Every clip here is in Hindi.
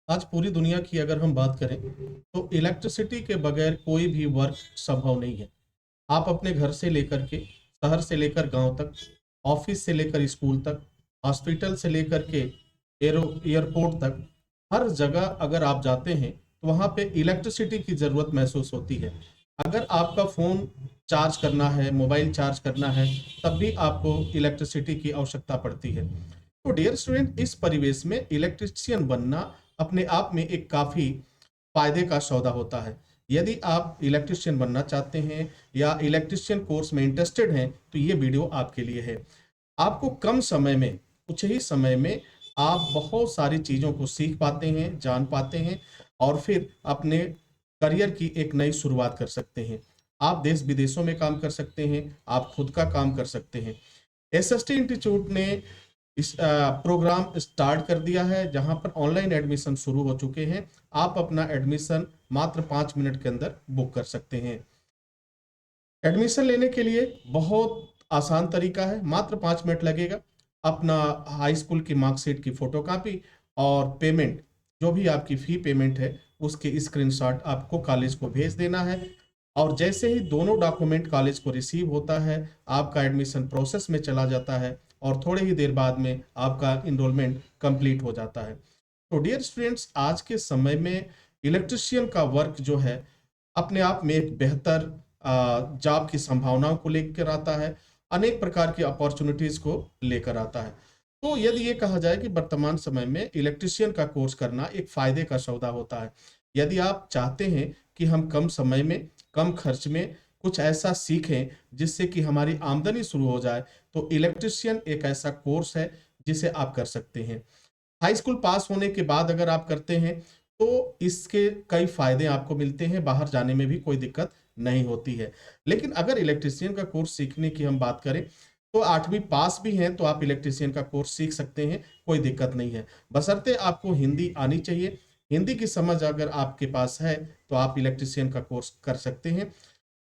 आज पूरी दुनिया की अगर हम बात करें तो इलेक्ट्रिसिटी के बगैर कोई भी वर्क संभव नहीं है। आप अपने घर से लेकर के शहर से लेकर गांव तक, ऑफिस से लेकर स्कूल तक, हॉस्पिटल से लेकर के एयरपोर्ट तक, हर जगह अगर आप जाते हैं तो वहां पे इलेक्ट्रिसिटी की जरूरत महसूस होती है। अगर आपका फोन चार्ज करना है, मोबाइल चार्ज करना है, तब भी आपको इलेक्ट्रिसिटी की आवश्यकता पड़ती है। तो डियर स्टूडेंट, इस परिवेश में इलेक्ट्रिशियन बनना अपने आप में एक काफी फायदे का सौदा होता है। यदि आप इलेक्ट्रिशियन बनना चाहते हैं या इलेक्ट्रिशियन कोर्स में इंटरेस्टेड हैं तो ये वीडियो आपके लिए है। आपको कम समय में, कुछ ही समय में आप बहुत सारी चीजों को सीख पाते हैं, जान पाते हैं और फिर अपने करियर की एक नई शुरुआत कर सकते हैं। आप देश विदेशों में काम कर सकते हैं, आप खुद का काम कर सकते हैं। एसएसटी इंस्टीट्यूट ने इस प्रोग्राम स्टार्ट कर दिया है जहां पर ऑनलाइन एडमिशन शुरू हो चुके हैं। आप अपना एडमिशन मात्र 5 मिनट के अंदर बुक कर सकते हैं। एडमिशन लेने के लिए बहुत आसान तरीका है, मात्र 5 मिनट लगेगा। अपना हाई स्कूल की मार्कशीट की फोटो कॉपी और पेमेंट, जो भी आपकी फी पेमेंट है उसके स्क्रीनशॉट आपको कॉलेज को भेज देना है। और जैसे ही दोनों डॉक्यूमेंट कॉलेज को रिसीव होता है, आपका एडमिशन प्रोसेस में चला जाता है और थोड़े ही देर बाद में आपका इनरोलमेंट कंप्लीट हो जाता है। तो डियर स्टूडेंट्स, आज के समय में इलेक्ट्रिशियन का वर्क जो है अपने आप में एक बेहतर जॉब की संभावनाओं को लेकर आता है, अनेक प्रकार की अपॉर्चुनिटीज को लेकर आता है। तो यदि ये कहा जाए कि वर्तमान समय में इलेक्ट्रिशियन का कोर्स करना एक फायदे का सौदा होता है। यदि आप चाहते हैं कि हम कम समय में, कम खर्च में कुछ ऐसा सीखें जिससे कि हमारी आमदनी शुरू हो जाए, तो इलेक्ट्रिशियन एक ऐसा कोर्स है जिसे आप कर सकते हैं। हाई स्कूल पास होने के बाद अगर आप करते हैं तो इसके कई फायदे आपको मिलते हैं, बाहर जाने में भी कोई दिक्कत नहीं होती है। लेकिन अगर इलेक्ट्रिशियन का कोर्स सीखने की हम बात करें तो 8वीं पास भी हैं तो आप इलेक्ट्रिशियन का कोर्स सीख सकते हैं, कोई दिक्कत नहीं है। बशर्ते आपको हिंदी आनी चाहिए। हिंदी की समझ अगर आपके पास है तो आप इलेक्ट्रिशियन का कोर्स कर सकते हैं।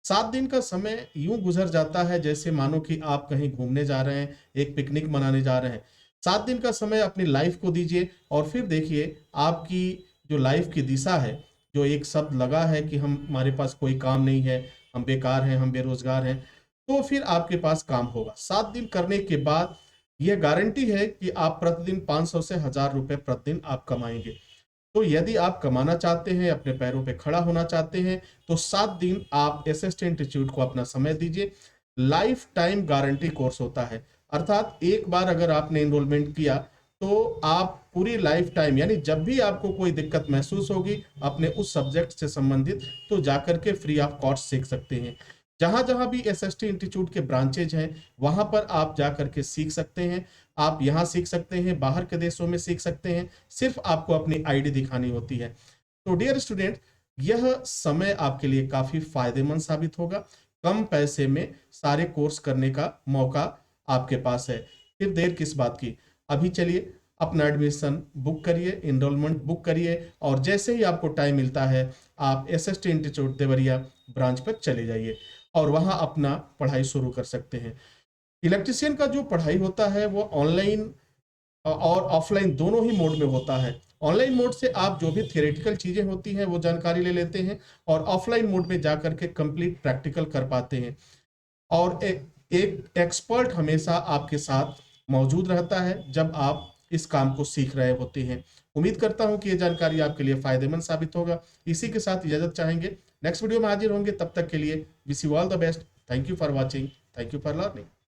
7 दिन का समय यूं गुजर जाता है जैसे मानो कि आप कहीं घूमने जा रहे हैं, एक पिकनिक मनाने जा रहे हैं। 7 दिन का समय अपनी लाइफ को दीजिए और फिर देखिए आपकी जो लाइफ की दिशा है, जो एक शब्द लगा है कि हम हमारे पास कोई काम नहीं है, हम बेकार हैं, हम बेरोजगार हैं, तो फिर आपके पास काम होगा। 7 दिन करने के बाद यह गारंटी है कि आप प्रतिदिन 500 से 1000 रुपए प्रतिदिन आप कमाएंगे। तो यदि आप कमाना चाहते हैं, अपने पैरों पे खड़ा होना चाहते हैं, तो 7 दिन आप एसएसटी इंस्टीट्यूट को अपना समय दीजिए। लाइफ टाइम गारंटी कोर्स होता है, अर्थात एक बार अगर आपने एनरोलमेंट किया तो आप पूरी लाइफ टाइम, यानी जब भी आपको कोई दिक्कत महसूस होगी अपने उस सब्जेक्ट से संबंधित, तो जाकर के फ्री ऑफ कॉस्ट सीख सकते हैं। जहां जहां भी एसएसटी इंस्टीट्यूट के ब्रांचेज हैं वहां पर आप जाकर के सीख सकते हैं। आप यहाँ सीख सकते हैं, बाहर के देशों में सीख सकते हैं, सिर्फ आपको अपनी आईडी दिखानी होती है। तो डियर स्टूडेंट, यह समय आपके लिए काफी फायदेमंद साबित होगा। कम पैसे में सारे कोर्स करने का मौका आपके पास है। फिर देर किस बात की, अभी चलिए अपना एडमिशन बुक करिए, इनरोलमेंट बुक करिए और जैसे ही आपको टाइम मिलता है आप एसएसटी इंस्टीट्यूट देवरिया ब्रांच पर चले जाइए और वहां अपना पढ़ाई शुरू कर सकते हैं। इलेक्ट्रिशियन का जो पढ़ाई होता है वो ऑनलाइन और ऑफलाइन दोनों ही मोड में होता है। ऑनलाइन मोड से आप जो भी थियोरेटिकल चीजें होती हैं वो जानकारी ले लेते हैं और ऑफलाइन मोड में जाकर के कंप्लीट प्रैक्टिकल कर पाते हैं। और एक एक्सपर्ट हमेशा आपके साथ मौजूद रहता है जब आप इस काम को सीख रहे होते हैं। उम्मीद करता हूं कि यह जानकारी आपके लिए फायदेमंद साबित होगा। इसी के साथ इजाजत चाहेंगे, नेक्स्ट वीडियो में हाजिर होंगे, तब तक के लिए wish you all the best. Thank you for watching, thank you for learning.